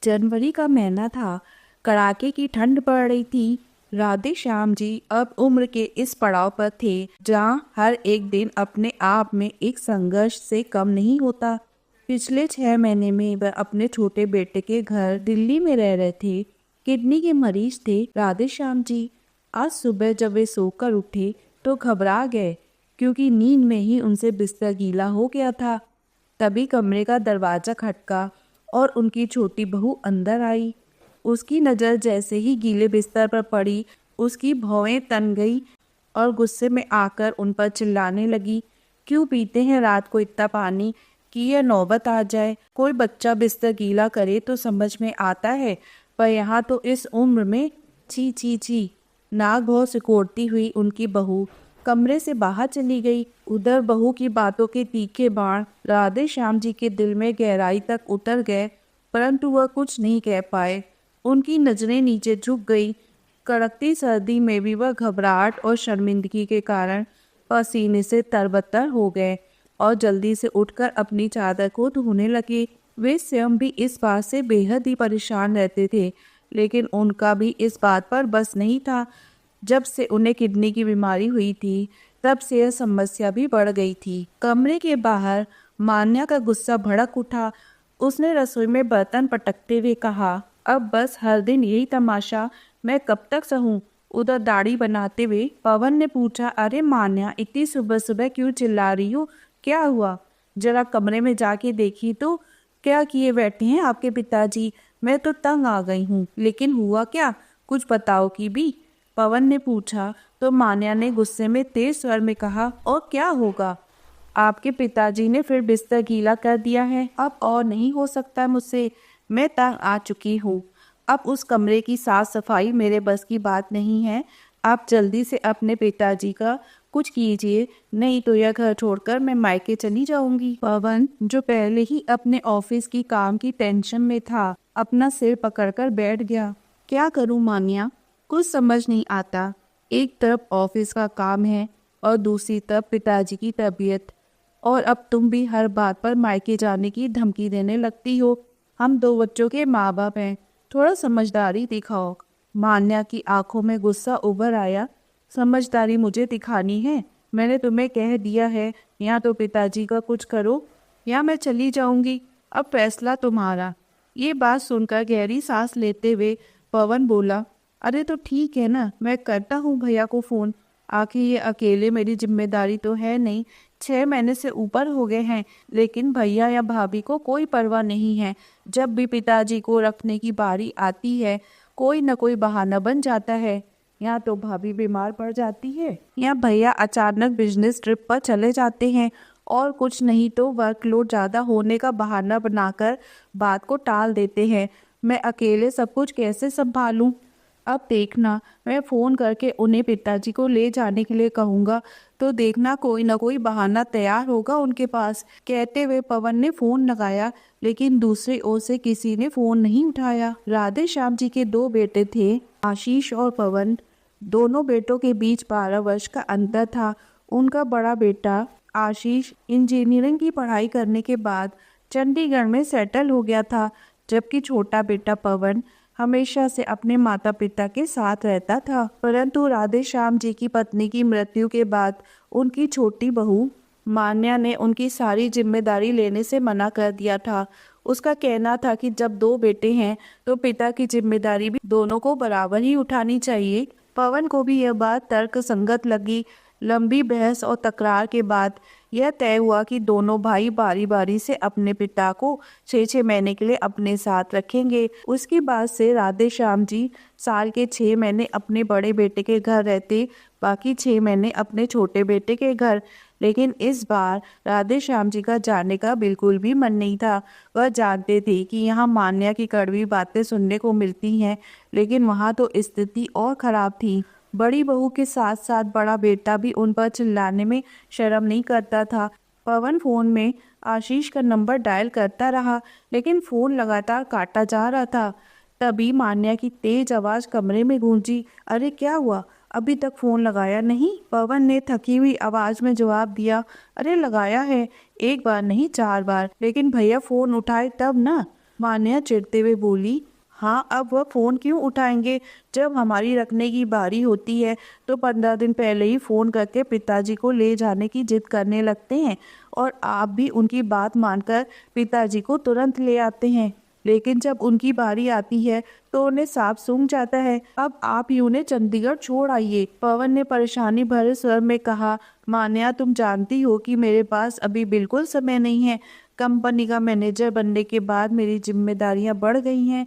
जनवरी का महीना था। कड़ाके की ठंड पड़ रही थी। राधे श्याम जी अब उम्र के इस पड़ाव पर थे जहां हर एक दिन अपने आप में एक संघर्ष से कम नहीं होता। पिछले 6 महीने में वह अपने छोटे बेटे के घर दिल्ली में रह रहे थे। किडनी के मरीज थे राधे श्याम जी। आज सुबह जब वे सोकर उठे तो घबरा गए, क्योंकि नींद में ही उनसे बिस्तर गीला हो गया था। तभी कमरे का दरवाजा खटका और उनकी छोटी बहू अंदर आई। उसकी नज़र जैसे ही गीले बिस्तर पर पड़ी, उसकी भौहें तन गई और गुस्से में आकर उन पर चिल्लाने लगी, क्यों पीते हैं रात को इतना पानी कि यह नौबत आ जाए। कोई बच्चा बिस्तर गीला करे तो समझ में आता है, पर यहाँ तो इस उम्र में। छी छी छी। नाक भौं सिकोड़ती हुई उनकी बहू कमरे से बाहर चली गई। उधर बहू की बातों के तीखे बाण राधे श्याम जी के दिल में गहराई तक उतर गए, परंतु वह कुछ नहीं कह पाए। उनकी नजरें नीचे झुक गई। कड़कती सर्दी में भी वह घबराहट और शर्मिंदगी के कारण पसीने से तरबतर हो गए और जल्दी से उठकर अपनी चादर को धोने लगे। वे स्वयं भी इस बात से बेहद ही परेशान रहते थे, लेकिन उनका भी इस बात पर बस नहीं था। जब से उन्हें किडनी की बीमारी हुई थी, तब से यह समस्या भी बढ़ गई थी। कमरे के बाहर मान्या का गुस्सा भड़क उठा। उसने रसोई में बर्तन पटकते हुए कहा, अब बस हर दिन यही तमाशा, मैं कब तक सहूं। उधर दाढ़ी बनाते हुए पवन ने पूछा, अरे मान्या, इतनी सुबह सुबह क्यों चिल्ला रही हो? क्या हुआ? जरा कमरे में जाके देखी तो क्या किए बैठे हैं आपके पिताजी? मैं तो तंग आ गई हूँ। लेकिन हुआ क्या, कुछ बताओ की भी? पवन ने पूछा तो मान्या ने गुस्से में तेज स्वर में कहा, और क्या होगा? आपके पिताजी ने फिर बिस्तर गीला कर दिया है। अब और नहीं हो सकता मुझसे, मैं तंग आ चुकी हूँ। अब उस कमरे की साफ सफाई मेरे बस की बात नहीं है। आप जल्दी से अपने पिताजी का कुछ कीजिए, नहीं तो यह घर छोड़कर मैं मायके चली जाऊंगी। पवन, जो पहले ही अपने ऑफिस की काम की टेंशन में था, अपना सिर पकड़कर बैठ गया। क्या करूं मान्या, कुछ समझ नहीं आता। एक तरफ ऑफिस का काम है और दूसरी तरफ पिताजी की तबीयत, और अब तुम भी हर बात पर मायके जाने की धमकी देने लगती हो। हम 2 बच्चों के माँ बाप हैं, थोड़ा समझदारी दिखाओ। मान्या की आंखों में गुस्सा उभर आया। समझदारी मुझे दिखानी है? मैंने तुम्हें कह दिया है, या तो पिताजी का कुछ करो या मैं चली जाऊंगी। अब फैसला तुम्हारा। ये बात सुनकर गहरी सांस लेते हुए पवन बोला, अरे तो ठीक है ना, मैं करता हूँ भैया को फ़ोन। आखिर ये अकेले मेरी जिम्मेदारी तो है नहीं। 6 महीने से ऊपर हो गए हैं, लेकिन भैया या भाभी को कोई परवाह नहीं है। जब भी पिताजी को रखने की बारी आती है, कोई न कोई बहाना बन जाता है। या तो भाभी बीमार पड़ जाती है, या भैया अचानक बिजनेस ट्रिप पर चले जाते हैं, और कुछ नहीं तो वर्कलोड ज़्यादा होने का बहाना बनाकर बात को टाल देते हैं। मैं अकेले सब कुछ कैसे संभालूं? अब देखना, मैं फ़ोन करके उन्हें पिताजी को ले जाने के लिए कहूँगा, तो देखना कोई ना कोई बहाना तैयार होगा उनके पास। कहते हुए पवन ने फ़ोन लगाया, लेकिन दूसरी ओर से किसी ने फ़ोन नहीं उठाया। राधे श्याम जी के 2 बेटे थे, आशीष और पवन। दोनों बेटों के बीच 12 वर्ष का अंतर था। उनका बड़ा बेटा आशीष इंजीनियरिंग की पढ़ाई करने के बाद चंडीगढ़ में सेटल हो गया था, जबकि छोटा बेटा पवन हमेशा से अपने माता पिता के साथ रहता था। परंतु राधे श्याम जी की पत्नी की मृत्यु के बाद उनकी छोटी बहू मान्या ने उनकी सारी जिम्मेदारी लेने से मना कर दिया था। उसका कहना था कि जब 2 बेटे हैं तो पिता की जिम्मेदारी भी दोनों को बराबर ही उठानी चाहिए। पवन को भी यह बात तर्कसंगत लगी। लंबी बहस और तकरार के बाद यह तय हुआ कि दोनों भाई बारी बारी से अपने पिता को 6-6 महीने के लिए अपने साथ रखेंगे। उसके बाद से राधे श्याम जी साल के 6 महीने अपने बड़े बेटे के घर रहते, बाकी 6 महीने अपने छोटे बेटे के घर। लेकिन इस बार राधे श्याम जी का जाने का बिल्कुल भी मन नहीं था। वह जानते थे कि यहाँ मान्या की कड़वी बातें सुनने को मिलती हैं, लेकिन वहाँ तो स्थिति और खराब थी। बड़ी बहू के साथ साथ बड़ा बेटा भी उन पर चिल्लाने में शर्म नहीं करता था। पवन फोन में आशीष का नंबर डायल करता रहा, लेकिन फोन लगातार काटा जा रहा था। तभी मान्या की तेज आवाज कमरे में गूंजी, अरे क्या हुआ, अभी तक फोन लगाया नहीं? पवन ने थकी हुई आवाज में जवाब दिया, अरे लगाया है, 1 बार नहीं 4 बार, लेकिन भैया फोन उठाए तब ना। मान्या चिढ़ते हुए बोली, हाँ अब वह फ़ोन क्यों उठाएंगे? जब हमारी रखने की बारी होती है तो 15 दिन पहले ही फ़ोन करके पिताजी को ले जाने की जिद करने लगते हैं और आप भी उनकी बात मानकर पिताजी को तुरंत ले आते हैं। लेकिन जब उनकी बारी आती है तो उन्हें साफ सूझ जाता है। अब आप ही उन्हें चंडीगढ़ छोड़ आइए। पवन ने परेशानी भरे स्वर में कहा, मान्या तुम जानती हो कि मेरे पास अभी बिल्कुल समय नहीं है। कंपनी का मैनेजर बनने के बाद मेरी जिम्मेदारियां बढ़ गई हैं।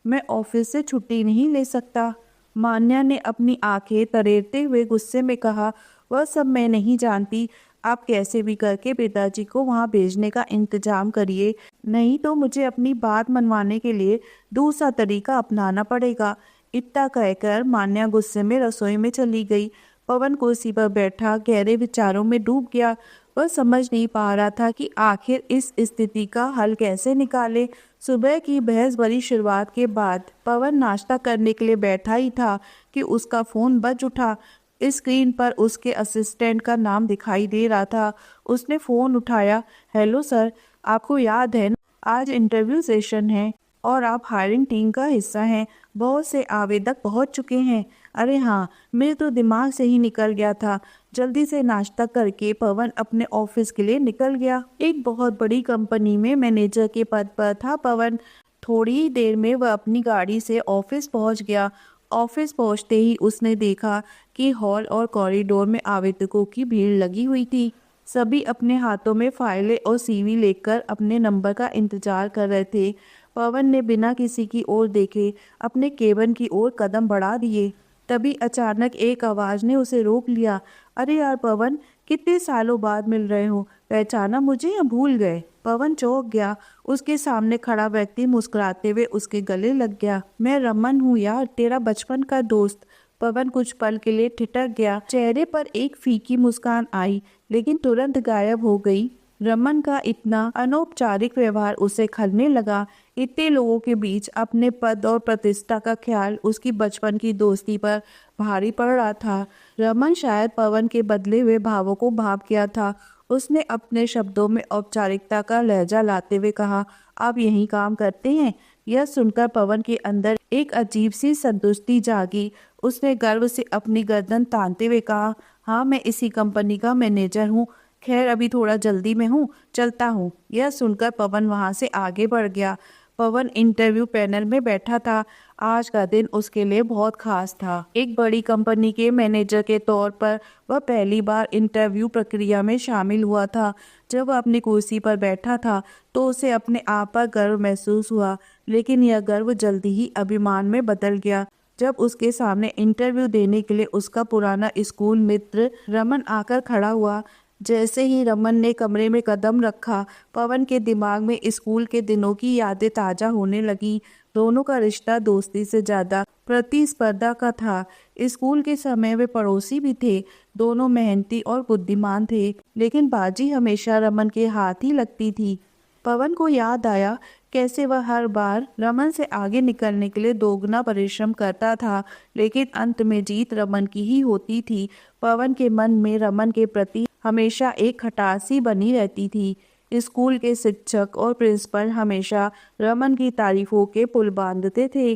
मैं ऑफिस से छुट्टी नहीं ले सकता। मान्या ने अपनी आंखें तरेरते हुए गुस्से में कहा, वह सब मैं नहीं जानती। आप कैसे भी करके पिताजी को वहां भेजने का इंतजाम करिए, नहीं तो मुझे अपनी बात मनवाने के लिए दूसरा तरीका अपनाना पड़ेगा। इतना कहकर मान्या गुस्से में रसोई में चली गई। पवन कुर्सी पर बैठा गहरे विचारों में डूब गया। वह समझ नहीं पा रहा था कि आखिर इस स्थिति का हल कैसे निकाले। सुबह की बहस भरी शुरुआत के बाद पवन नाश्ता करने के लिए बैठा ही था कि उसका फोन बज उठा। स्क्रीन पर उसके असिस्टेंट का नाम दिखाई दे रहा था। उसने फोन उठाया। हेलो सर, आपको याद है ना, आज इंटरव्यू सेशन है और आप हायरिंग टीम का हिस्सा हैं। बहुत से आवेदक पहुंच चुके हैं। अरे हाँ, मेरे तो दिमाग से ही निकल गया था। जल्दी से नाश्ता करके पवन अपने ऑफिस के लिए निकल गया। एक बहुत बड़ी कंपनी में मैनेजर के पद पर था पवन। थोड़ी ही देर में वह अपनी गाड़ी से ऑफिस पहुंच गया। ऑफिस पहुंचते ही उसने देखा कि हॉल और कॉरिडोर में आवेदकों की भीड़ लगी हुई थी। सभी अपने हाथों में फाइलें और सीवी लेकर अपने नंबर का इंतजार कर रहे थे। पवन ने बिना किसी की ओर देखे अपने केबिन की ओर कदम बढ़ा दिए। तभी अचानक एक आवाज ने उसे रोक लिया। अरे यार पवन, कितने सालों बाद मिल रहे हो, पहचाना मुझे या भूल गए? पवन चौंक गया। उसके सामने खड़ा व्यक्ति मुस्कुराते हुए उसके गले लग गया। मैं रमन हूँ यार, तेरा बचपन का दोस्त। पवन कुछ पल के लिए ठिठक गया। चेहरे पर एक फीकी मुस्कान आई लेकिन तुरंत गायब हो गई। रमन का इतना अनौपचारिक व्यवहार उसे खलने लगा। इतने लोगों के बीच अपने पद और प्रतिष्ठा का ख्याल उसकी बचपन की दोस्ती पर भारी पड़ रहा था। रमन शायद पवन के बदले हुए भावों को भाप गया था। उसने अपने शब्दों में औपचारिकता का लहजा लाते हुए कहा, आप यहीं काम करते हैं? यह सुनकर पवन के अंदर एक अजीब सी संतुष्टि जागी। उसने गर्व से अपनी गर्दन तानते हुए कहा, हाँ मैं इसी कंपनी का मैनेजर हूँ। खैर अभी थोड़ा जल्दी में हूँ, चलता हूँ। यह सुनकर पवन वहां से आगे बढ़ गया। पवन इंटरव्यू पैनल में बैठा था। आज का दिन उसके लिए बहुत खास था। एक बड़ी कंपनी के मैनेजर के तौर पर वह पहली बार इंटरव्यू प्रक्रिया में शामिल हुआ था। जब वह अपनी कुर्सी पर बैठा था तो उसे अपने आप पर गर्व महसूस हुआ, लेकिन यह गर्व जल्दी ही अभिमान में बदल गया जब उसके सामने इंटरव्यू देने के लिए उसका पुराना स्कूल मित्र रमन आकर खड़ा हुआ। जैसे ही रमन ने कमरे में कदम रखा, पवन के दिमाग में स्कूल के दिनों की यादें ताजा होने लगी। दोनों का रिश्ता दोस्ती से ज्यादा प्रतिस्पर्धा का था। स्कूल के समय वे पड़ोसी भी थे। दोनों मेहनती और बुद्धिमान थे, लेकिन बाजी हमेशा रमन के हाथ ही लगती थी। पवन को याद आया कैसे वह हर बार रमन से आगे निकलने के लिए दोगुना परिश्रम करता था, लेकिन अंत में जीत रमन की ही होती थी। पवन के मन में रमन के प्रति हमेशा एक खटास सी बनी रहती थी। स्कूल के शिक्षक और प्रिंसिपल हमेशा रमन की तारीफों के पुल बांधते थे।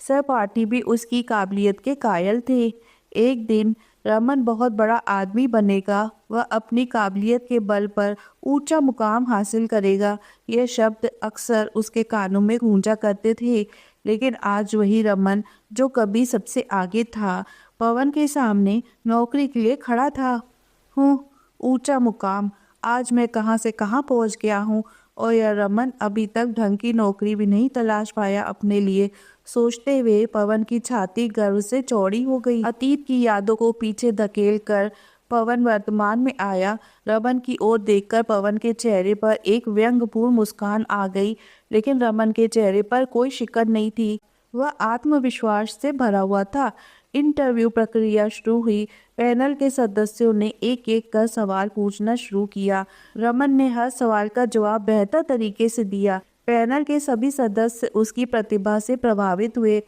सहपाठी भी उसकी काबिलियत के कायल थे। एक दिन रमन बहुत बड़ा आदमी बनेगा, वह अपनी काबिलियत के बल पर ऊंचा मुकाम हासिल करेगा। यह शब्द अक्सर उसके कानों में गूंजा करते थे। लेकिन आज वही रमन जो कभी सबसे आगे था, पवन के सामने नौकरी के लिए खड़ा था। ऊंचा मुकाम, आज मैं कहां से कहां पहुंच गया हूं और यह रमन अभी तक ढंग की नौकरी भी नहीं तलाश पाया अपने लिए। सोचते हुए पवन की छाती गर्व से चौड़ी हो गई। अतीत की यादों को पीछे धकेल कर पवन वर्तमान में आया। रमन की ओर देखकर पवन के चेहरे पर एक व्यंग्यपूर्ण मुस्कान आ गई, लेकिन रमन के चेहरे पर कोई शिकन नहीं थी। वह आत्मविश्वास से भरा हुआ था। इंटरव्यू प्रक्रिया शुरू हुई। पैनल के सदस्यों ने एक एक कर सवाल पूछना शुरू किया। रमन ने हर सवाल का जवाब बेहतर तरीके से दिया। पैनल के सभी सदस्य उसकी प्रतिभा से प्रभावित हुए।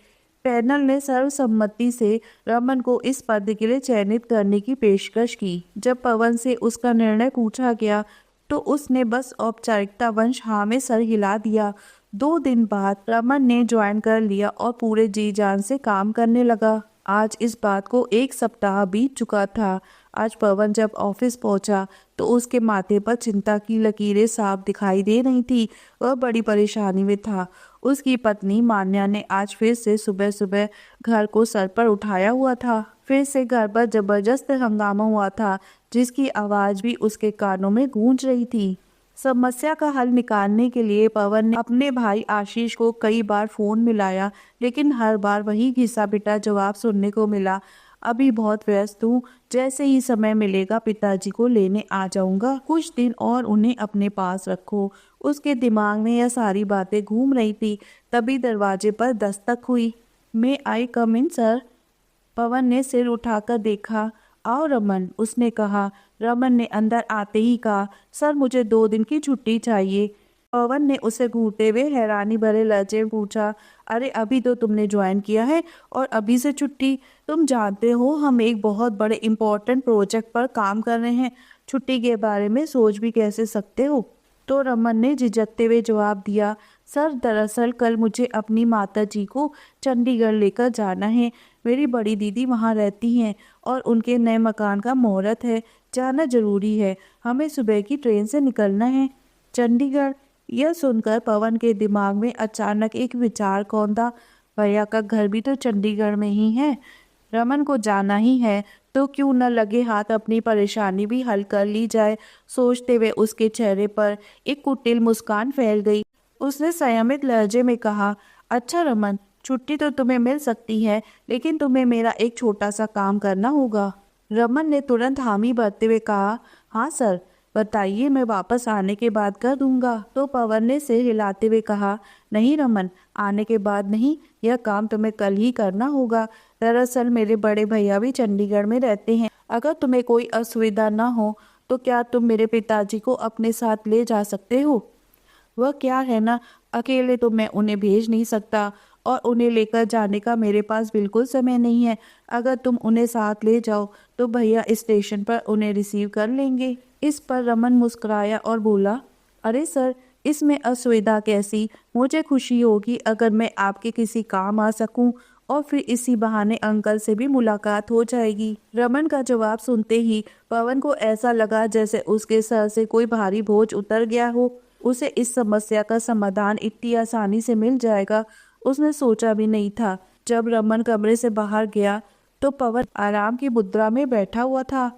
पैनल ने सर्वसम्मति से रमन को इस पद के लिए चयनित करने की पेशकश की। जब पवन से उसका निर्णय पूछा गया तो उसने बस औपचारिकता वंश हाँ में सर हिला दिया। 2 दिन बाद रमन ने ज्वाइन कर लिया और पूरे जी जान से काम करने लगा। आज इस बात को 1 सप्ताह बीत चुका था। आज पवन जब ऑफिस पहुंचा तो उसके माथे पर चिंता की लकीरें साफ दिखाई दे रही थी। वह बड़ी परेशानी में था। उसकी पत्नी मान्या ने आज फिर से सुबह सुबह घर को सर पर उठाया हुआ था। फिर से घर पर जबरदस्त हंगामा हुआ था, जिसकी आवाज भी उसके कानों में गूंज रही थी। समस्या का हल निकालने के लिए पवन ने अपने भाई आशीष को कई बार फोन मिलाया, लेकिन हर बार वही घिसा पिटा जवाब सुनने को मिला। अभी बहुत व्यस्त हूँ, जैसे ही समय मिलेगा पिताजी को लेने आ जाऊंगा। कुछ दिन और उन्हें अपने पास रखो। उसके दिमाग में यह सारी बातें घूम रही थी। तभी दरवाजे पर दस्तक हुई। मे आई कम इन सर? पवन ने सिर उठाकर देखा। आओ रमन, उसने कहा। रमन ने अंदर आते ही कहा, सर मुझे 2 दिन की छुट्टी चाहिए। पवन ने उसे घूरते हुए हैरानी भरे लहजे में पूछा, अरे अभी तो तुमने ज्वाइन किया है और अभी से छुट्टी? तुम जानते हो हम एक बहुत बड़े इम्पोर्टेंट प्रोजेक्ट पर काम कर रहे हैं। छुट्टी के बारे में सोच भी कैसे सकते हो? तो रमन ने झिझकते हुए जवाब दिया, सर दरअसल कल मुझे अपनी माता जी को चंडीगढ़ लेकर जाना है। मेरी बड़ी दीदी वहाँ रहती हैं और उनके नए मकान का मुहूर्त है। जाना जरूरी है। हमें सुबह की ट्रेन से निकलना है। चंडीगढ़? यह सुनकर पवन के दिमाग में अचानक एक विचार कौंधा। भैया का घर भी तो चंडीगढ़ में ही है। रमन को जाना ही है तो क्यों न लगे हाथ अपनी परेशानी भी हल कर ली जाए। सोचते हुए उसके चेहरे पर एक कुटिल मुस्कान फैल गई। उसने संयमित लहजे में कहा, अच्छा रमन, छुट्टी तो तुम्हें मिल सकती है, लेकिन तुम्हें मेरा एक छोटा सा काम करना होगा। रमन ने तुरंत हामी भरते हुए कहा, हाँ सर, बताइए, मैं वापस आने के बाद कर दूंगा। तो पवन ने सिर हिलाते हुए कहा, नहीं रमन, आने के बाद नहीं, यह काम तुम्हें कल ही करना होगा। दरअसल मेरे बड़े भैया भी चंडीगढ़ में रहते हैं। अगर तुम्हें कोई असुविधा ना हो तो क्या तुम मेरे पिताजी को अपने साथ ले जा सकते हो? वह क्या है ना, अकेले तो मैं उन्हें भेज नहीं सकता और उन्हें लेकर जाने का मेरे पास बिल्कुल समय नहीं है। अगर तुम उन्हें साथ ले जाओ तो भैया स्टेशन पर उन्हें रिसीव कर लेंगे। इस पर रमन मुस्कुराया और बोला, अरे सर, इसमें असुविधा कैसी? मुझे खुशी होगी अगर मैं आपके किसी काम आ सकूं और फिर इसी बहाने अंकल से भी मुलाकात हो जाएगी। रमन का जवाब सुनते ही पवन को ऐसा लगा जैसे उसके सर से कोई भारी बोझ उतर गया हो। उसे इस समस्या का समाधान इतनी आसानी से मिल जाएगा उसने सोचा भी नहीं था। जब रमन कमरे से बाहर गया तो पवन आराम की मुद्रा में बैठा हुआ था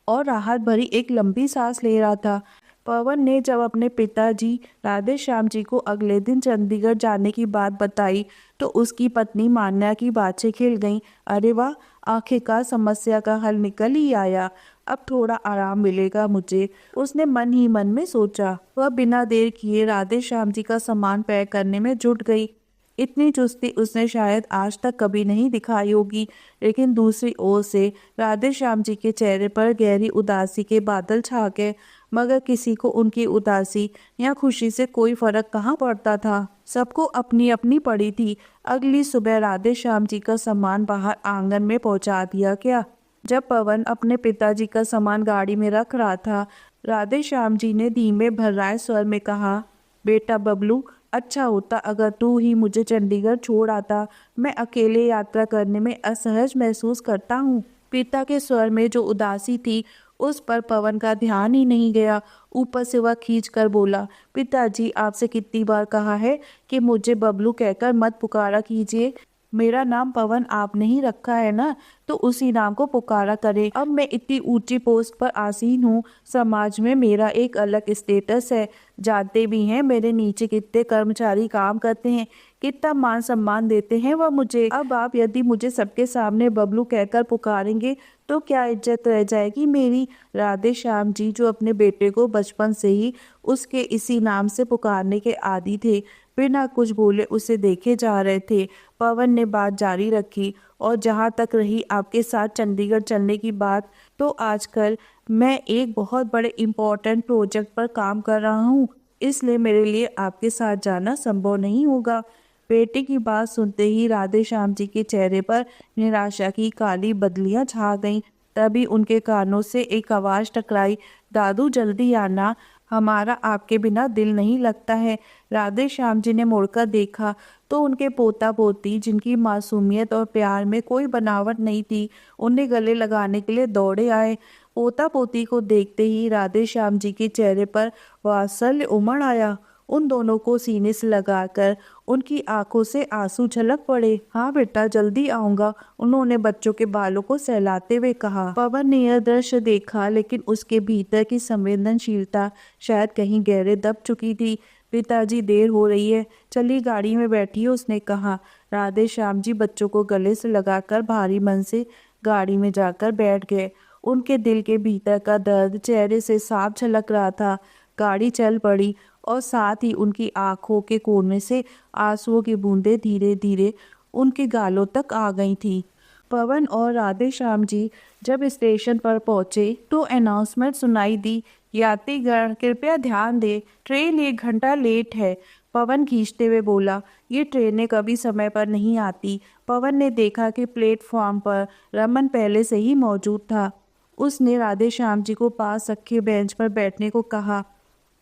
और राहत भरी एक लंबी सांस ले रहा था। पवन ने जब अपने पिताजी राधे श्याम जी को अगले दिन चंडीगढ़ जाने की बात बताई तो उसकी पत्नी मान्या की बातें खिल गईं। अरे वाह, आखिरकार समस्या का हल निकल ही आया। अब थोड़ा आराम मिलेगा मुझे, उसने मन ही मन में सोचा। वह बिना देर किए राधे श्याम जी का सामान पैक करने में जुट गई। इतनी चुस्ती उसने शायद आज तक कभी नहीं दिखाई होगी। लेकिन दूसरी ओर से राधे श्याम जी के चेहरे पर गहरी उदासी के बादल छा गए, मगर किसी को उनकी उदासी या खुशी से कोई फर्क कहाँ पड़ता था। सबको अपनी अपनी पड़ी थी। अगली सुबह राधे श्याम जी का सामान बाहर आंगन में पहुंचा दिया गया। जब पवन अपने पिताजी का सामान गाड़ी में रख रहा था, राधे श्याम जी ने धीमे भर्राए स्वर में कहा, बेटा बबलू, अच्छा होता अगर तू ही मुझे चंडीगढ़ छोड़ आता। मैं अकेले यात्रा करने में असहज महसूस करता हूँ। पिता के स्वर में जो उदासी थी उस पर पवन का ध्यान ही नहीं गया। ऊपर से वह खींच कर बोला, पिताजी, आपसे कितनी बार कहा है कि मुझे बबलू कहकर मत पुकारा कीजिए। मेरा नाम पवन आपने ही रखा है ना, तो उसी नाम को पुकारा करे। अब मैं इतनी ऊंची पोस्ट पर आसीन हूँ, समाज में मेरा एक अलग स्टेटस है। जानते भी हैं मेरे नीचे कितने कर्मचारी काम करते हैं, कितना मान सम्मान देते हैं वह मुझे। अब आप यदि मुझे सबके सामने बबलू कहकर पुकारेंगे तो क्या इज्जत रह जाएगी मेरी? राधे श्याम जी जो अपने बेटे को बचपन से ही उसके इसी नाम से पुकारने के आदी थे, बिना कुछ बोले उसे देखे जा रहे थे। पवन ने बात जारी रखी, और जहाँ तक रही आपके साथ चंडीगढ़ चलने की बात, तो आजकल मैं एक बहुत बड़े इम्पोर्टेंट प्रोजेक्ट पर काम कर रहा हूँ, इसलिए मेरे लिए आपके साथ जाना संभव नहीं होगा। बेटे की बात सुनते ही राधे श्याम जी के चेहरे पर निराशा की काली बदलियां छा गईं। तभी उनके कानों से एक आवाज टकराई, दादू जल्दी आना, हमारा आपके बिना दिल नहीं लगता है। राधे श्याम जी ने मुड़कर देखा तो उनके पोता पोती, जिनकी मासूमियत और प्यार में कोई बनावट नहीं थी, उन्हें गले लगाने के लिए दौड़े आए। पोता पोती को देखते ही राधे श्याम जी के चेहरे पर वात्सल्य उमड़ आया। उन दोनों को सीने से लगाकर उनकी आंखों से आंसू छलक पड़े। हाँ बेटा, जल्दी आऊंगा, उन्होंने बच्चों के बालों को सहलाते हुए कहा। पवन ने यह दृश्य देखा, लेकिन उसके भीतर की संवेदनशीलता शायद कहीं गहरे दब चुकी थी। पिताजी, देर हो रही है, चलिए गाड़ी में बैठिए, उसने कहा। राधे श्याम जी बच्चों को गले से लगाकर भारी मन से गाड़ी में जाकर बैठ गए। उनके दिल के भीतर का दर्द चेहरे से साफ झलक रहा था। गाड़ी चल पड़ी और साथ ही उनकी आंखों के कोने से आंसुओं की बूंदें धीरे धीरे उनके गालों तक आ गई थी। पवन और राधे श्याम जी जब स्टेशन पर पहुंचे तो अनाउंसमेंट सुनाई दी, यात्रीगण कृपया ध्यान दें, ट्रेन 1 घंटा लेट है। पवन खींचते हुए बोला, ये ट्रेनें कभी समय पर नहीं आती। पवन ने देखा कि प्लेटफॉर्म पर रमन पहले से ही मौजूद था। उसने राधे श्याम जी को पास रखे बेंच पर बैठने को कहा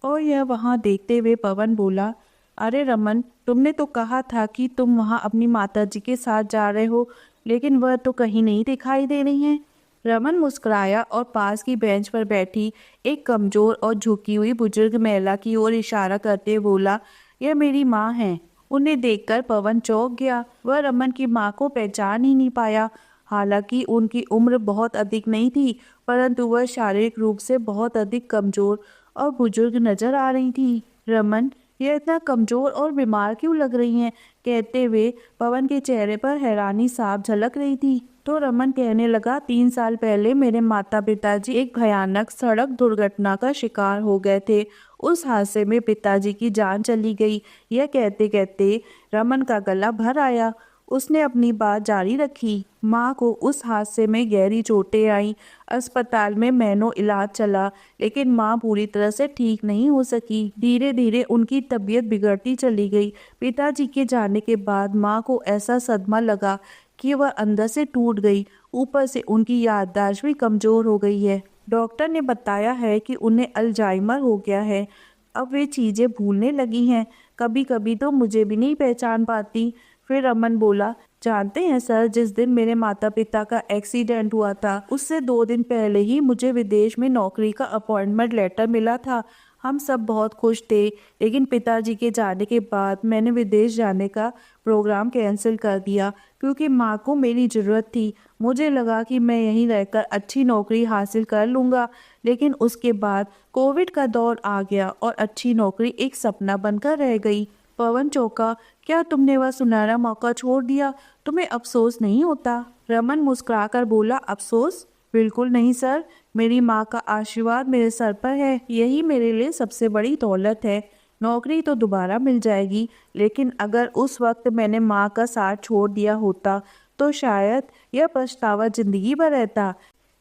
और यह वहां देखते हुए पवन बोला, अरे रमन, तुमने तो कहा था कि तुम वहां अपनी माताजी के साथ जा रहे हो, लेकिन वह तो कहीं नहीं दिखाई दे रही हैं। रमन मुस्कुराया और पास की बेंच पर बैठी एक कमजोर और झुकी हुई बुजुर्ग महिला की ओर इशारा करते हुए बोला, यह मेरी माँ है। उन्हें देखकर पवन चौंक गया। वह रमन की माँ को पहचान ही नहीं पाया। हालांकि उनकी उम्र बहुत अधिक नहीं थी, परंतु वह शारीरिक रूप से बहुत अधिक कमजोर और बुजुर्ग नजर आ रही थी। रमन, यह इतना कमजोर और बीमार क्यों लग रही हैं? कहते हुए पवन के चेहरे पर हैरानी साफ झलक रही थी। तो रमन कहने लगा, 3 साल पहले मेरे माता पिताजी एक भयानक सड़क दुर्घटना का शिकार हो गए थे। उस हादसे में पिताजी की जान चली गई। यह कहते कहते रमन का गला भर आया। उसने अपनी बात जारी रखी, माँ को उस हादसे में गहरी चोटें आईं। अस्पताल में महीनों इलाज चला, लेकिन माँ पूरी तरह से ठीक नहीं हो सकी। धीरे धीरे उनकी तबीयत बिगड़ती चली गई। पिताजी के जाने के बाद माँ को ऐसा सदमा लगा कि वह अंदर से टूट गई। ऊपर से उनकी याददाश्त भी कमजोर हो गई है। डॉक्टर ने बताया है कि उन्हें अल्जाइमर हो गया है। अब वे चीजें भूलने लगी हैं। कभी कभी तो मुझे भी नहीं पहचान पाती। फिर रमन बोला, जानते हैं सर, जिस दिन मेरे माता पिता का एक्सीडेंट हुआ था, उससे 2 दिन पहले ही मुझे विदेश में नौकरी का अपॉइंटमेंट लेटर मिला था। हम सब बहुत खुश थे, लेकिन पिताजी के जाने के बाद मैंने विदेश जाने का प्रोग्राम कैंसिल कर दिया, क्योंकि माँ को मेरी ज़रूरत थी। मुझे लगा कि मैं यहीं रहकर अच्छी नौकरी हासिल कर लूँगा, लेकिन उसके बाद कोविड का दौर आ गया और अच्छी नौकरी एक सपना बनकर रह गई। पवन चौंका, क्या तुमने वह सुनहरा मौका छोड़ दिया? तुम्हें अफसोस नहीं होता? रमन मुस्कुराकर बोला, अफसोस? बिल्कुल नहीं सर, मेरी माँ का आशीर्वाद मेरे सर पर है, यही मेरे लिए सबसे बड़ी दौलत है। नौकरी तो दोबारा मिल जाएगी, लेकिन अगर उस वक्त मैंने माँ का साथ छोड़ दिया होता तो शायद यह पछतावा जिंदगी भर रहता।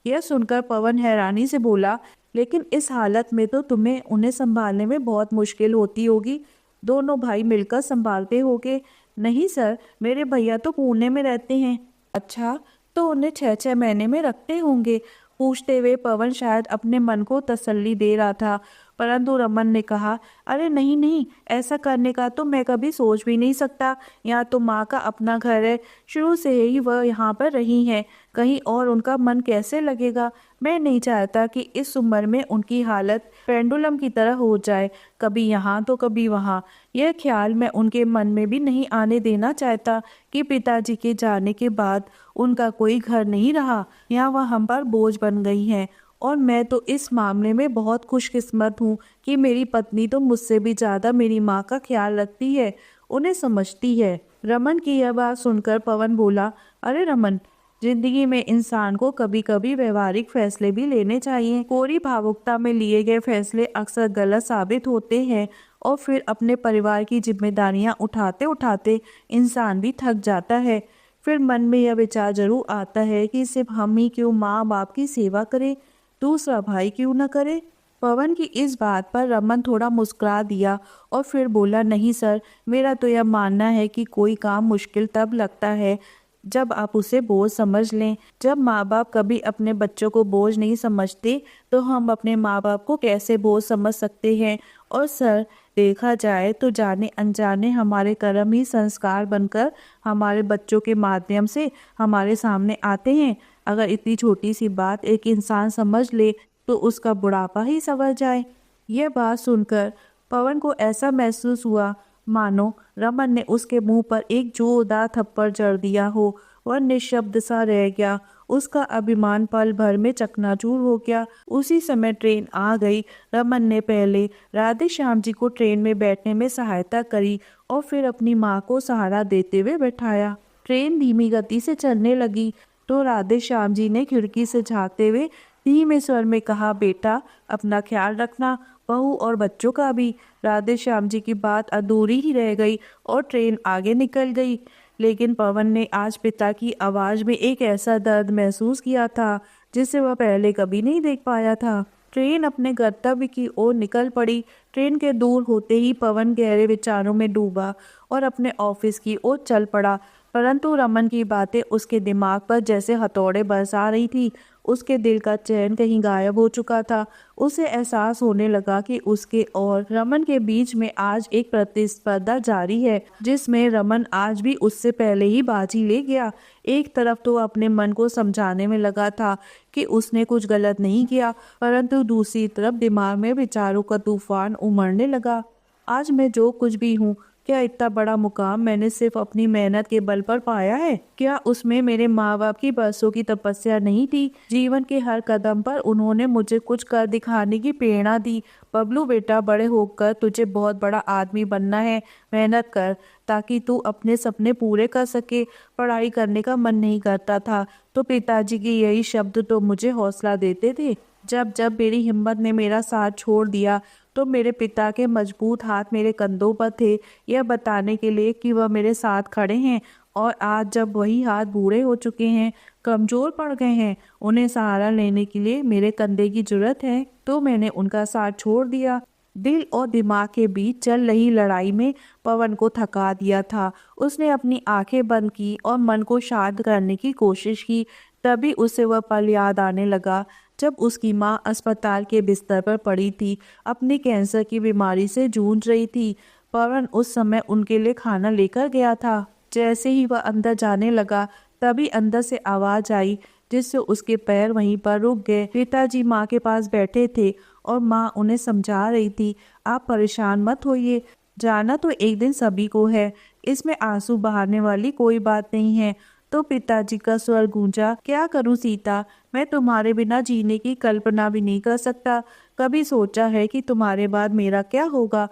यह सुनकर पवन हैरानी से बोला, लेकिन इस हालत में तो तुम्हें उन्हें संभालने में बहुत मुश्किल होती होगी। दोनों भाई मिलकर संभालते होगे? नहीं सर, मेरे भैया तो पुणे में रहते हैं। अच्छा, तो उन्हें 6-6 महीने में रखते होंगे? पूछते हुए पवन शायद अपने मन को तसल्ली दे रहा था, परंतु रमन ने कहा, अरे नहीं नहीं, ऐसा करने का तो मैं कभी सोच भी नहीं सकता। यहाँ तो माँ का अपना घर है, शुरू से ही वह यहाँ पर रही हैं, कहीं और उनका मन कैसे लगेगा? मैं नहीं चाहता कि इस उम्र में उनकी हालत पेंडुलम की तरह हो जाए, कभी यहाँ तो कभी वहाँ। यह ख्याल मैं उनके मन में भी नहीं आने देना चाहता कि पिताजी के जाने के बाद उनका कोई घर नहीं रहा, यहाँ वह हम पर बोझ बन गई हैं। और मैं तो इस मामले में बहुत खुशकिस्मत हूँ कि मेरी पत्नी तो मुझसे भी ज़्यादा मेरी माँ का ख्याल रखती है, उन्हें समझती है। रमन की यह बात सुनकर पवन बोला, अरे रमन, जिंदगी में इंसान को कभी कभी व्यवहारिक फैसले भी लेने चाहिए। कोरी भावुकता में लिए गए फैसले अक्सर गलत साबित होते हैं और फिर अपने परिवार की जिम्मेदारियां उठाते उठाते इंसान भी थक जाता है। फिर मन में यह विचार जरूर आता है कि सिर्फ हम ही क्यों माँ बाप की सेवा करें, दूसरा भाई क्यों न करे। पवन की इस बात पर रमन थोड़ा मुस्कुरा दिया और फिर बोला, नहीं सर, मेरा तो यह मानना है कि कोई काम मुश्किल तब लगता है जब आप उसे बोझ समझ लें। जब माँ बाप कभी अपने बच्चों को बोझ नहीं समझते तो हम अपने माँ बाप को कैसे बोझ समझ सकते हैं। और सर, देखा जाए तो जाने अनजाने हमारे कर्म ही संस्कार बनकर हमारे बच्चों के माध्यम से हमारे सामने आते हैं। अगर इतनी छोटी सी बात एक इंसान समझ ले तो उसका बुढ़ापा ही संवर जाए। यह बात सुनकर पवन को ऐसा महसूस हुआ मानो रमन ने उसके मुंह पर एक जोरदार थप्पड़ जड़ दिया हो। वह निशब्द सा रह गया। उसका अभिमान पल भर में चकनाचूर हो गया। उसी समय ट्रेन आ गई। रमन ने पहले राधे श्याम जी को ट्रेन में बैठने में सहायता करी और फिर अपनी माँ को सहारा देते हुए बैठाया। ट्रेन धीमी गति से चलने लगी तो राधे श्याम जी ने खिड़की से झांकते हुए धीमे स्वर में कहा, बेटा अपना ख्याल रखना, बहू और बच्चों का भी। राधे श्याम जी की बात अधूरी ही रह गई और ट्रेन आगे निकल गई। लेकिन पवन ने आज पिता की आवाज में एक ऐसा दर्द महसूस किया था जिसे वह पहले कभी नहीं देख पाया था। ट्रेन अपने गंतव्य की ओर निकल पड़ी। ट्रेन के दूर होते ही पवन गहरे विचारों में डूबा और अपने ऑफिस की ओर चल पड़ा। परंतु रमन की बातें उसके दिमाग पर जैसे हथौड़े बरसा रही थी। उसके दिल का चैन कहीं गायब हो चुका था। उसे एहसास होने लगा कि उसके और रमन के बीच में आज एक प्रतिस्पर्धा जारी है जिसमें रमन आज भी उससे पहले ही बाजी ले गया। एक तरफ तो अपने मन को समझाने में लगा था कि उसने कुछ गलत नहीं किया, परंतु दूसरी तरफ दिमाग में विचारों का तूफान उमड़ने लगा। आज मैं जो कुछ भी हूँ, क्या इतना बड़ा मुकाम मैंने सिर्फ अपनी मेहनत के बल पर पाया है? क्या उसमें मेरे माँ बाप की बरसों की तपस्या नहीं थी? जीवन के हर कदम पर उन्होंने मुझे कुछ कर दिखाने की प्रेरणा दी। बबलू बेटा, बड़े होकर तुझे बहुत बड़ा आदमी बनना है। मेहनत कर ताकि तू अपने सपने पूरे कर सके। पढ़ाई करने का मन नहीं करता था तो पिताजी के यही शब्द तो मुझे हौसला देते थे। जब जब मेरी हिम्मत ने मेरा साथ छोड़ दिया तो मेरे पिता के मजबूत हाथ मेरे कंधों पर थे, यह बताने के लिए कि वह मेरे साथ खड़े हैं। और आज जब वही हाथ बूढ़े हो चुके हैं, कमजोर पड़ गए हैं, उन्हें सहारा लेने के लिए मेरे कंधे की जरूरत है, तो मैंने उनका साथ छोड़ दिया। दिल और दिमाग के बीच चल रही लड़ाई में पवन को थका दिया था। उसने अपनी आंखें बंद की और मन को शांत करने की कोशिश की। तभी उसे वह पल याद आने लगा जब उसकी माँ अस्पताल के बिस्तर पर पड़ी थी, अपनी कैंसर की बीमारी से जूझ रही थी। पवन उस समय उनके लिए खाना लेकर गया था। जैसे ही वह अंदर जाने लगा तभी अंदर से आवाज आई जिससे उसके पैर वहीं पर रुक गए। पिताजी माँ के पास बैठे थे और माँ उन्हें समझा रही थी, आप परेशान मत होइए, जाना तो एक दिन सभी को है, इसमें आंसू बहाने वाली कोई बात नहीं है। तो पिताजी का स्वर गूंजा, क्या करूं सीता, मैं तुम्हारे बिना जीने की कल्पना भी नहीं कर सकता। कभी सोचा है कि तुम्हारे बाद मेरा क्या होगा?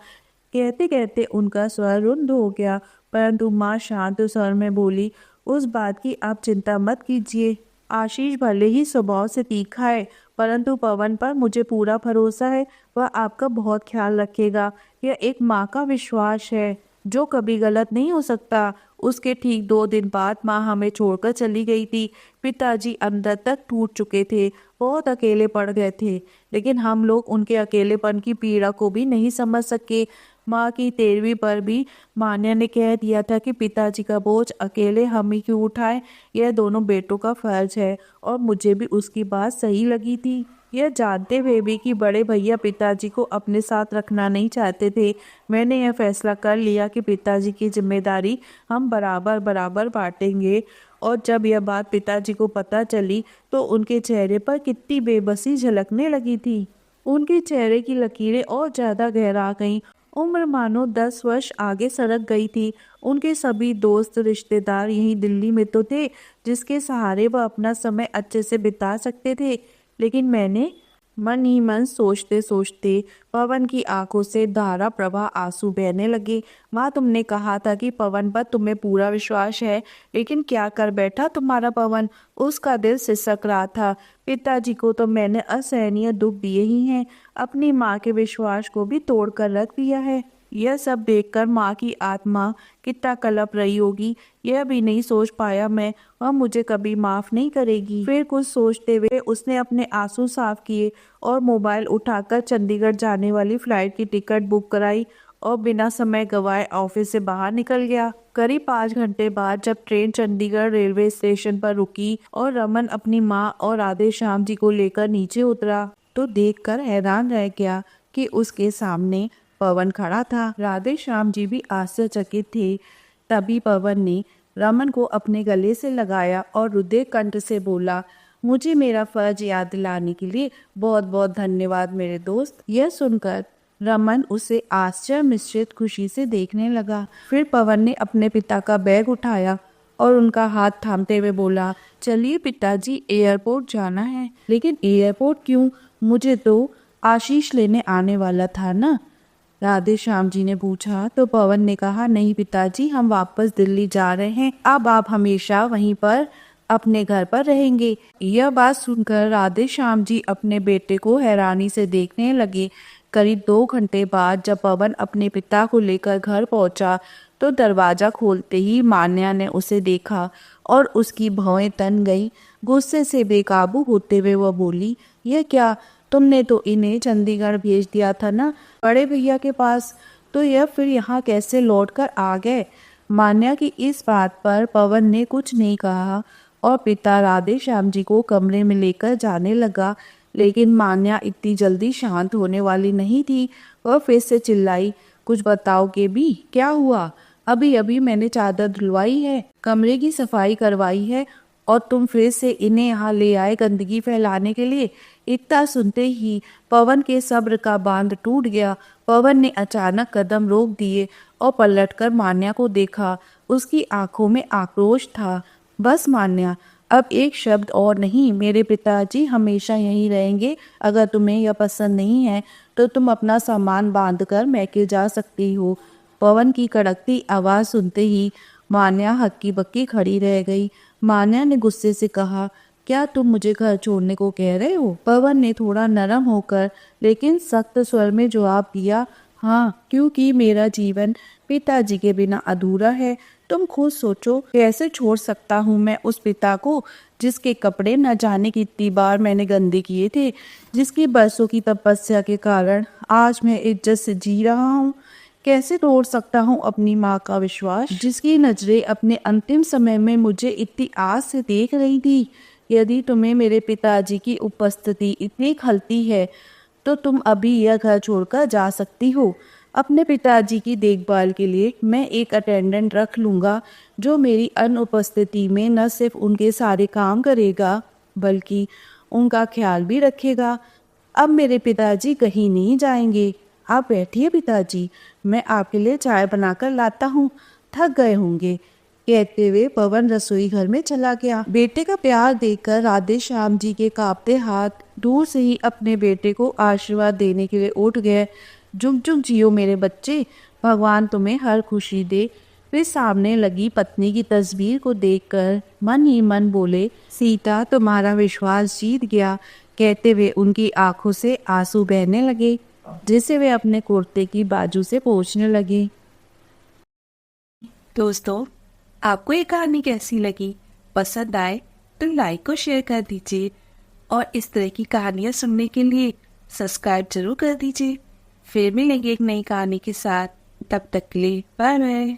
कहते कहते उनका स्वर रुंध हो गया, परंतु माँ शांत स्वर में बोली, उस बात की आप चिंता मत कीजिए। आशीष भले ही स्वभाव से तीखा है, परंतु पवन पर मुझे पूरा भरोसा है, वह आपका बहुत ख्याल रखेगा। यह एक माँ का विश्वास है जो कभी गलत नहीं हो सकता। उसके ठीक 2 दिन बाद माँ हमें छोड़कर चली गई थी। पिताजी अंदर तक टूट चुके थे, बहुत अकेले पड़ गए थे, लेकिन हम लोग उनके अकेलेपन की पीड़ा को भी नहीं समझ सके। माँ की 13वीं पर भी मान्या ने कह दिया था कि पिताजी का बोझ अकेले हम ही क्यों उठाएं, यह दोनों बेटों का फर्ज है। और मुझे भी उसकी बात सही लगी थी। यह जानते हुए भी कि बड़े भैया पिताजी को अपने साथ रखना नहीं चाहते थे, मैंने यह फैसला कर लिया कि पिताजी की जिम्मेदारी हम बराबर बराबर बांटेंगे। और जब यह बात पिताजी को पता चली तो उनके चेहरे पर कितनी बेबसी झलकने लगी थी। उनके चेहरे की लकीरें और ज्यादा गहरा गईं। उम्र मानो 10 वर्ष आगे सरक गई थी। उनके सभी दोस्त रिश्तेदार यहीं दिल्ली में तो थे जिसके सहारे वह अपना समय अच्छे से बिता सकते थे, लेकिन मैंने मन ही मन सोचते सोचते पवन की आंखों से धारा प्रवाह आंसू बहने लगे। माँ, तुमने कहा था कि पवन पर तुम्हें पूरा विश्वास है, लेकिन क्या कर बैठा तुम्हारा पवन? उसका दिल सिसक रहा था। पिताजी को तो मैंने असहनीय दुख दिए ही हैं, अपनी माँ के विश्वास को भी तोड़ कर रख दिया है। यह सब देखकर माँ की आत्मा कितना कलप रही होगी, यह भी नहीं सोच पाया मैं। वह मुझे कभी माफ नहीं करेगी। फिर कुछ सोचते हुए उसने अपने आंसू साफ किए और मोबाइल उठाकर चंडीगढ़ जाने वाली फ्लाइट की टिकट बुक कराई और बिना समय गवाए ऑफिस से बाहर निकल गया। करीब 5 घंटे बाद जब ट्रेन चंडीगढ़ रेलवे स्टेशन पर रुकी और रमन अपनी माँ और राधे श्याम जी को लेकर नीचे उतरा तो देखकर हैरान रह गया कि उसके सामने पवन खड़ा था। राधे श्याम जी भी आश्चर्यचकित थे। तभी पवन ने रमन को अपने गले से लगाया और रुद्धे कंठ से बोला, मुझे मेरा फर्ज याद दिलाने के लिए बहुत बहुत धन्यवाद मेरे दोस्त। यह सुनकर रमन उसे आश्चर्य मिश्रित खुशी से देखने लगा। फिर पवन ने अपने पिता का बैग उठाया और उनका हाथ थामते हुए बोला, चलिए पिताजी, एयरपोर्ट जाना है। लेकिन एयरपोर्ट क्यों? मुझे तो आशीष लेने आने वाला था ना, राधे श्याम जी ने पूछा। तो पवन ने कहा, नहीं पिताजी, हम वापस दिल्ली जा रहे हैं। अब आप हमेशा वहीं पर अपने घर पर रहेंगे। यह बात सुनकर राधे श्याम जी अपने बेटे को हैरानी से देखने लगे। करीब 2 घंटे बाद जब पवन अपने पिता को लेकर घर पहुंचा तो दरवाजा खोलते ही मान्या ने उसे देखा और उसकी भौहें तन गई। गुस्से से बेकाबू होते हुए वह बोली, यह क्या? तुमने तो इन्हें चंडीगढ़ भेज दिया था ना, बड़े भैया के पास, तो यह फिर यहाँ कैसे लौटकर आ गए? मान्या की इस बात पर पवन ने कुछ नहीं कहा और पिता राधे श्याम जी को कमरे में लेकर जाने लगा। लेकिन मान्या इतनी जल्दी शांत होने वाली नहीं थी। वह फिर से चिल्लाई, कुछ बताओगे भी? क्या हुआ? अभी अभी मैंने चादर धुलवाई है, कमरे की सफाई करवाई है और तुम फिर से इन्हें यहाँ ले आए गंदगी फैलाने के लिए। इतना सुनते ही पवन के सब्र का बांध टूट गया। पवन ने अचानक कदम रोक दिए और पलटकर मान्या को देखा। उसकी आंखों में आक्रोश था। बस मान्या, अब एक शब्द और नहीं। मेरे पिताजी हमेशा यहीं रहेंगे। अगर तुम्हें यह पसंद नहीं है तो तुम अपना सामान बांधकर मैके जा सकती हो। पवन की कड़कती आवाज़ सुनते ही मान्या हक्की बक्की खड़ी रह गई। मान्या ने गुस्से से कहा, क्या तुम मुझे घर छोड़ने को कह रहे हो? पवन ने थोड़ा नरम होकर लेकिन सख्त स्वर में जवाब दिया, हाँ, क्योंकि मेरा जीवन पिताजी के बिना अधूरा है। तुम खुद सोचो, कैसे छोड़ सकता हूँ मैं उस पिता को जिसके कपड़े न जाने कितनी बार मैंने गंदे किए थे, जिसकी बरसों की तपस्या के कारण आज मैं इज्जत से जी रहा हूँ। कैसे तोड़ सकता हूँ अपनी माँ का विश्वास, जिसकी नजरें अपने अंतिम समय में मुझे इतनी आस से देख रही थी। यदि तुम्हें मेरे पिताजी की उपस्थिति इतनी खलती है तो तुम अभी यह घर छोड़कर जा सकती हो। अपने पिताजी की देखभाल के लिए मैं एक अटेंडेंट रख लूँगा जो मेरी अनुपस्थिति में न सिर्फ उनके सारे काम करेगा बल्कि उनका ख्याल भी रखेगा। अब मेरे पिताजी कहीं नहीं जाएंगे। आप बैठिए पिताजी, मैं आपके लिए चाय बनाकर लाता हूँ, थक गए होंगे। कहते हुए पवन रसोई घर में चला गया। बेटे का प्यार देखकर राधे श्याम जी के कांपते हाथ दूर से ही अपने बेटे को आशीर्वाद देने के लिए उठ गए। जुग जुग जियो मेरे बच्चे, भगवान तुम्हें हर खुशी दे। वे सामने लगी पत्नी की तस्वीर को देखकर मन ही मन बोले, सीता तुम्हारा विश्वास जीत गया। कहते हुए उनकी आंखों से आंसू बहने लगे जिसे वे अपने कुर्ते की बाजू से पोंछने लगे। दोस्तों, आपको ये कहानी कैसी लगी? पसंद आए तो लाइक और शेयर कर दीजिए और इस तरह की कहानियाँ सुनने के लिए सब्सक्राइब जरूर कर दीजिए। फिर मिलेंगे एक नई कहानी के साथ। तब तक के लिए बाय बाय।